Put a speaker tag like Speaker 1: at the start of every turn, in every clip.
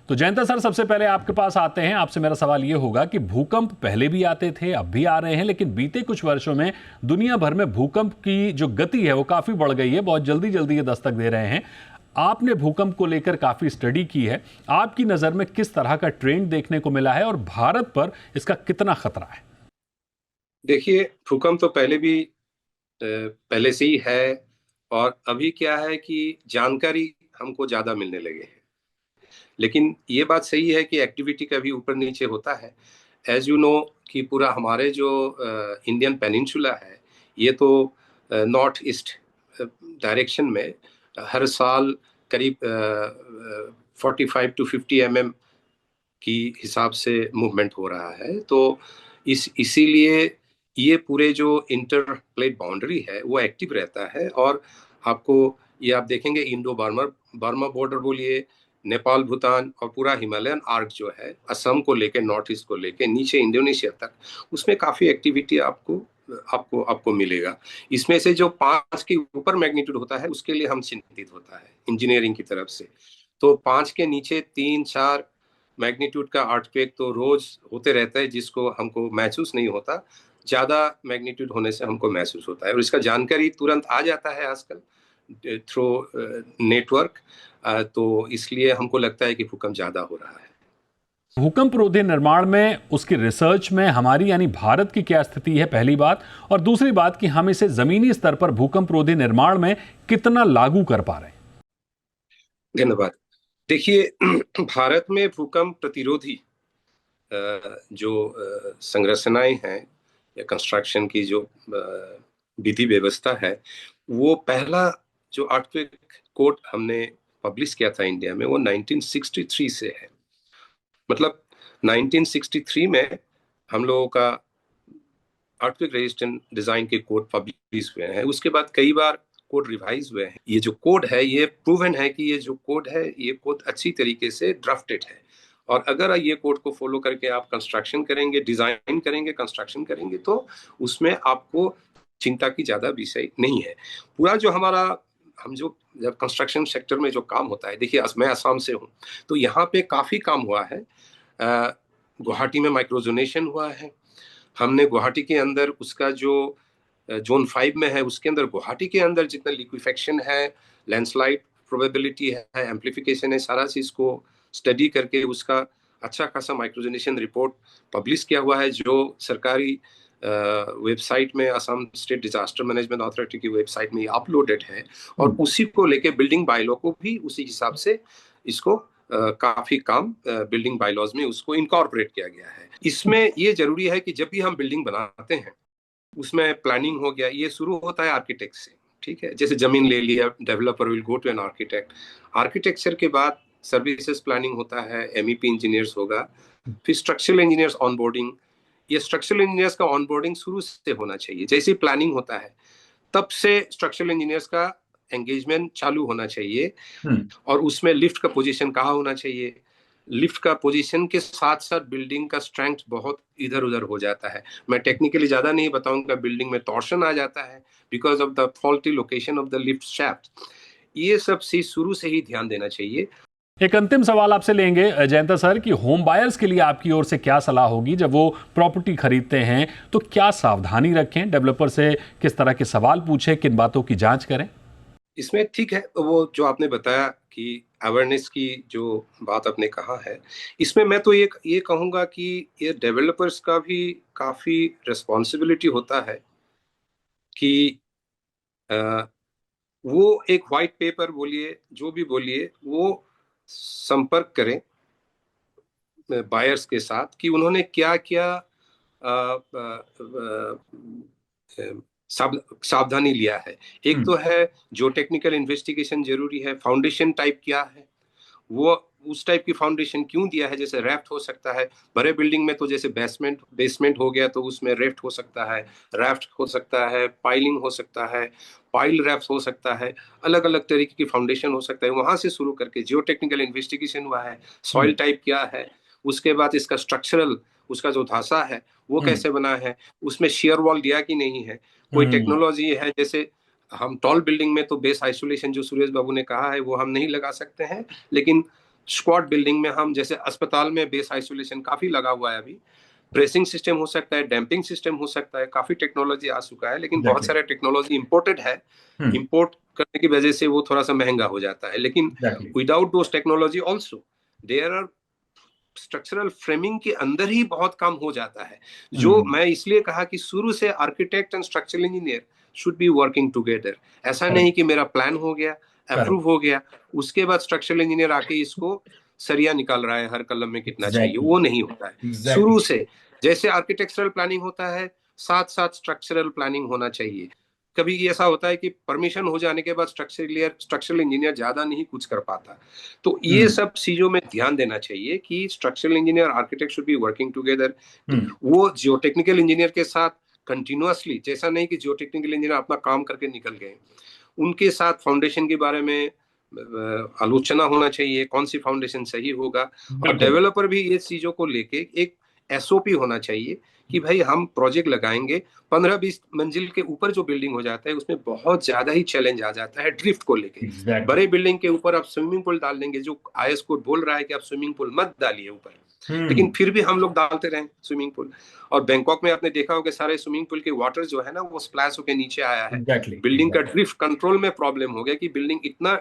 Speaker 1: तो जयंता सर, सबसे पहले आपके पास आते हैं। आपसे मेरा सवाल ये होगा कि भूकंप पहले भी आते थे, अब भी आ रहे हैं, लेकिन बीते कुछ वर्षों में दुनिया भर में भूकंप की जो गति है वो काफी बढ़ गई है। बहुत जल्दी जल्दी ये दस्तक दे रहे हैं। आपने भूकंप को लेकर काफी स्टडी की है। आपकी नजर में किस तरह का ट्रेंड देखने को मिला है और भारत पर इसका कितना खतरा है?
Speaker 2: देखिए, भूकंप तो पहले से ही है। और अभी क्या है कि जानकारी हमको ज्यादा मिलने लगे हैं। लेकिन ये बात सही है कि एक्टिविटी का भी ऊपर नीचे होता है। एज यू नो कि पूरा हमारे जो इंडियन पेनिनसुला है, ये तो नॉर्थ ईस्ट डायरेक्शन में हर साल करीब 45 to 50 mm की हिसाब से मूवमेंट हो रहा है। तो इसीलिए ये पूरे जो इंटर प्लेट बाउंड्री है वो एक्टिव रहता है। और आपको ये आप देखेंगे, इंडो बर्मा बर्मा बॉर्डर बोलिए, नेपाल भूटान और पूरा हिमालयन आर्क जो है, असम को लेके नॉर्थ ईस्ट को लेके नीचे इंडोनेशिया तक, उसमें काफी एक्टिविटी आपको आपको आपको मिलेगा। इसमें से जो 5 के ऊपर मैग्नीट्यूड होता है उसके लिए हम चिंतित होता है इंजीनियरिंग की तरफ से। तो 5 के नीचे 3-4 मैग्नीट्यूड का अर्थक्वेक तो रोज होते रहता है, जिसको हमको महसूस नहीं होता। ज्यादा मैग्नीट्यूड होने से हमको महसूस होता है और इसका जानकारी तुरंत आ जाता है आजकल थ्रू नेटवर्क। तो इसलिए हमको लगता है कि भूकंप ज्यादा हो रहा है।
Speaker 1: भूकंप रोधी निर्माण में, उसकी रिसर्च में हमारी यानी भारत की क्या स्थिति है, पहली बात। और दूसरी बात कि हम इसे जमीनी स्तर पर भूकंप रोधी निर्माण में कितना लागू कर पा रहे हैं?
Speaker 2: धन्यवाद। देखिए, भारत में भूकंप प्रतिरोधी जो संरचनाएं हैं या कंस्ट्रक्शन की जो विधि व्यवस्था है, वो पहला जो अर्थक्वेक कोड हमने पब्लिश किया था इंडिया में, वो 1963 से है। मतलब 1963 में हम लोगों का अर्थक्वेक रेजिस्टेंट डिजाइन के कोड पब्लिश हुए हैं। उसके बाद कई बार कोड रिवाइज हुए हैं। ये जो कोड है, ये प्रूवन है कि ये जो कोड है, ये कोड अच्छी तरीके से ड्राफ्टेड है। और अगर ये कोड को फॉलो करके आप कंस्ट्रक्शन करेंगे, डिजाइन करेंगे, कंस्ट्रक्शन करेंगे, तो उसमें आपको चिंता की ज्यादा विषय नहीं है। पूरा जो हमारा हम जो जब कंस्ट्रक्शन सेक्टर में जो काम होता है, देखिए मैं असम से हूँ, तो यहाँ पे काफी काम हुआ है। गुवाहाटी में माइक्रोजोनेशन हुआ है। हमने गुवाहाटी के अंदर उसका जो जोन 5 में है, उसके अंदर गुवाहाटी के अंदर जितना लिक्विफेक्शन है, लैंडस्लाइड प्रोबेबिलिटी है, एम्प्लीफिकेशन है, सारा चीज को स्टडी करके उसका अच्छा खासा माइक्रोजोनेशन रिपोर्ट पब्लिश किया हुआ है, जो सरकारी वेबसाइट में, Assam state disaster management authority की वेबसाइट में अपलोडेड है। और उसी को लेके बिल्डिंग बायलॉ को भी उसी हिसाब से इसको काफी काम बिल्डिंग बायलॉज में उसको इनकॉर्पोरेट किया गया है। इसमें ये जरूरी है कि जब भी हम बिल्डिंग बनाते हैं, उसमें प्लानिंग हो गया, ये शुरू होता है आर्किटेक्ट से। ठीक है, जैसे जमीन ले लिया, developer will go to an architect. Architecture के बाद सर्विसेज प्लानिंग होता है, एमईपी इंजीनियर्स होगा, फिर स्ट्रक्चरल इंजीनियर्स ऑनबोर्डिंग। ये स्ट्रक्चरल इंजीनियर्स का ऑनबोर्डिंग शुरू से होना चाहिए। जैसे प्लानिंग होता है, तब से स्ट्रक्चरल इंजीनियर्स का एंगेजमेंट चालू होना चाहिए। और उसमें लिफ्ट का पोजीशन कहाँ होना चाहिए, लिफ्ट का पोजीशन के साथ साथ बिल्डिंग का स्ट्रेंथ बहुत इधर उधर हो जाता है। मैं टेक्निकली ज्यादा नहीं बताऊंगा, बिल्डिंग में टॉर्शन आ जाता है because of the faulty location of the lift shaft. ये सब चीज शुरू से ही ध्यान देना चाहिए।
Speaker 1: एक अंतिम सवाल आपसे लेंगे जयंता सर कि होम बायर्स के लिए आपकी ओर से क्या सलाह होगी जब वो प्रॉपर्टी खरीदते हैं, तो क्या सावधानी रखें, डेवलपर से किस तरह के सवाल पूछें, किन बातों की जांच करें?
Speaker 2: इसमें ठीक है, वो जो आपने बताया कि अवेयरनेस की जो बात आपने कहा है, इसमें मैं तो ये कहूंगा कि ये डेवलपर्स का भी काफी रिस्पॉन्सिबिलिटी होता है कि वो एक व्हाइट पेपर बोलिए, जो भी बोलिए, वो संपर्क करें बायर्स के साथ कि उन्होंने क्या क्या सावधानी लिया है। एक तो है जो टेक्निकल इन्वेस्टिगेशन जरूरी है, फाउंडेशन टाइप क्या है, वो उस टाइप की फाउंडेशन क्यों दिया है। जैसे रेफ्ट हो सकता है बड़े बिल्डिंग में, तो जैसे बेसमेंट हो गया तो उसमें रेफ्ट हो सकता है, राफ्ट हो सकता है, पाइलिंग हो सकता है, पाइल रैफ्ट हो सकता है, अलग अलग तरीके की फाउंडेशन हो सकता है। वहां से शुरू करके जियो टेक्निकल इन्वेस्टिगेशन हुआ है, सॉइल टाइप क्या है, उसके बाद इसका स्ट्रक्चरल, उसका जो धासा है वो कैसे बना है, उसमें शेयर वॉल दिया कि नहीं है, कोई टेक्नोलॉजी है। जैसे हम टॉल बिल्डिंग में तो बेस आइसोलेशन जो सुरेश बाबू ने कहा है वो हम नहीं लगा सकते हैं, लेकिन स्क्वाड बिल्डिंग में हम, जैसे अस्पताल में बेस आइसोलेशन काफी लगा हुआ है अभी, ब्रेसिंग सिस्टम हो सकता है, डैम्पिंग सिस्टम हो सकता है, काफी टेक्नोलॉजी आ चुका है, लेकिन बहुत
Speaker 3: एग्जैक्टली।
Speaker 2: सारा टेक्नोलॉजी इंपोर्टेड है।
Speaker 3: हम्म।
Speaker 2: इंपोर्ट करने की वजह से वो थोड़ा सा महंगा हो जाता है, लेकिन
Speaker 3: exactly.
Speaker 2: Without those technology also there are structural framing के अंदर ही बहुत काम हो जाता है। जो मैं इसलिए कहा कि शुरू से architect and structural engineer should be working together. ऐसा नहीं कि मेरा प्लान हो गया, अप्रूव हो गया, उसके बाद स्ट्रक्चरल इंजीनियर आके इसको सरिया निकाल रहा है हर कलम में कितना चाहिए, वो नहीं होता है। शुरू से जैसे आर्किटेक्चरल प्लानिंग होता है, साथ साथ स्ट्रक्चरल प्लानिंग होना चाहिए। कभी ऐसा होता है कि परमिशन हो जाने के बाद स्ट्रक्चरल इंजीनियर ज्यादा नहीं कुछ कर पाता। तो ये सब चीजों में ध्यान देना चाहिए कि structural engineer architect should be working together. वो जियो टेक्निकल इंजीनियर के साथ कंटिन्यूअसली, जैसा नहीं कि जियो टेक्निकल इंजीनियर अपना काम करके निकल गए, उनके साथ फाउंडेशन के बारे में आलोचना होना चाहिए, कौन सी फाउंडेशन सही होगा। और डेवलपर भी ये चीजों को लेके एक एसओपी होना चाहिए कि भाई हम प्रोजेक्ट लगाएंगे, 15-20 मंजिल के ऊपर जो बिल्डिंग हो जाता है उसमें बहुत ज्यादा ही चैलेंज आ जाता है ड्रिफ्ट को लेके। बड़े बिल्डिंग के ऊपर आप स्विमिंग पूल डाल देंगे, जो आईएस कोड बोल रहा है कि आप स्विमिंग पूल मत डालिए ऊपर, लेकिन फिर भी हम लोग डालते रहे स्विमिंग पूल। और बैंकॉक में आपने देखा होगा सारे स्विमिंग पूल के वाटर जो है ना वो स्प्लैश होकर नीचे आया है। बिल्डिंग का ड्रिफ्ट कंट्रोल में प्रॉब्लम हो गया कि बिल्डिंग इतना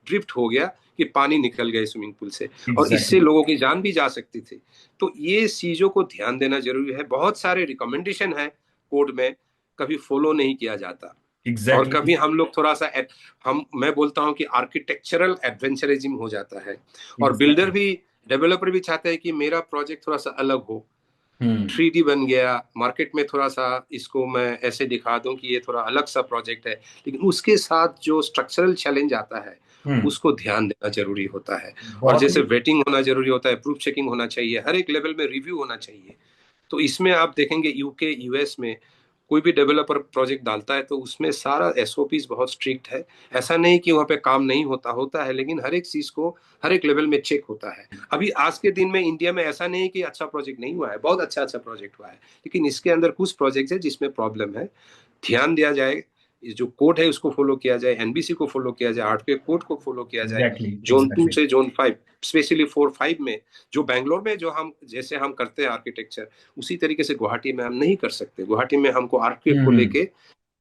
Speaker 2: ड्रिफ्ट हो गया कि पानी निकल गया स्विमिंग पूल से, और इससे लोगों की जान भी जा सकती थी। तो ये चीजों को ध्यान देना जरूरी है। बहुत सारे रिकमेंडेशन है कोड में, कभी फॉलो नहीं किया जाता। और कभी हम लोग थोड़ा सा मैं बोलता हूं कि आर्किटेक्चरल एडवेंचरिज्म हो जाता है। और बिल्डर भी, डेवलपर भी चाहते हैं कि मेरा प्रोजेक्ट थोड़ा सा अलग हो, 3D बन गया, मार्केट में थोड़ा सा इसको मैं ऐसे दिखा दूं कि ये थोड़ा अलग सा प्रोजेक्ट है, लेकिन उसके साथ जो स्ट्रक्चरल चैलेंज आता है उसको ध्यान देना जरूरी होता है। और जैसे वेटिंग होना जरूरी होता है, प्रूफ चेकिंग होना चाहिए, हर एक लेवल में रिव्यू होना चाहिए। तो इसमें आप देखेंगे यूके यूएस में कोई भी डेवलपर प्रोजेक्ट डालता है तो उसमें सारा एसओपीज बहुत स्ट्रिक्ट है। ऐसा नहीं कि वहाँ पे काम नहीं होता, होता है, लेकिन हर एक चीज को हर एक लेवल में चेक होता है। अभी आज के दिन में इंडिया में ऐसा नहीं कि अच्छा प्रोजेक्ट नहीं हुआ है, बहुत अच्छा अच्छा प्रोजेक्ट हुआ है, लेकिन इसके अंदर कुछ प्रोजेक्ट है जिसमें प्रॉब्लम है। ध्यान दिया जाए, जो कोड है उसको फॉलो किया जाए, एनबीसी को फॉलो किया जाए, आरटीओ कोड को फॉलो किया जाए, जोन 2 से जोन 5, स्पेशली 4-5 में। जो बैंगलोर में जो हम जैसे हम करते हैं आर्किटेक्चर, उसी तरीके से गुवाहाटी में हम नहीं कर सकते। गुवाहाटी में हमको आरटीओ को लेके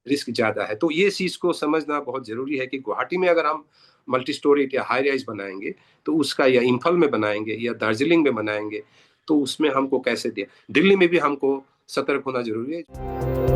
Speaker 2: रिस्क ज्यादा है। तो ये चीज को समझना बहुत जरूरी है कि गुवाहाटी में अगर हम मल्टी स्टोरी या हाई राइज बनाएंगे तो उसका, या इम्फाल में बनाएंगे या दार्जिलिंग में बनाएंगे, तो उसमें हमको कैसे दिया। दिल्ली में भी हमको सतर्क होना जरूरी है।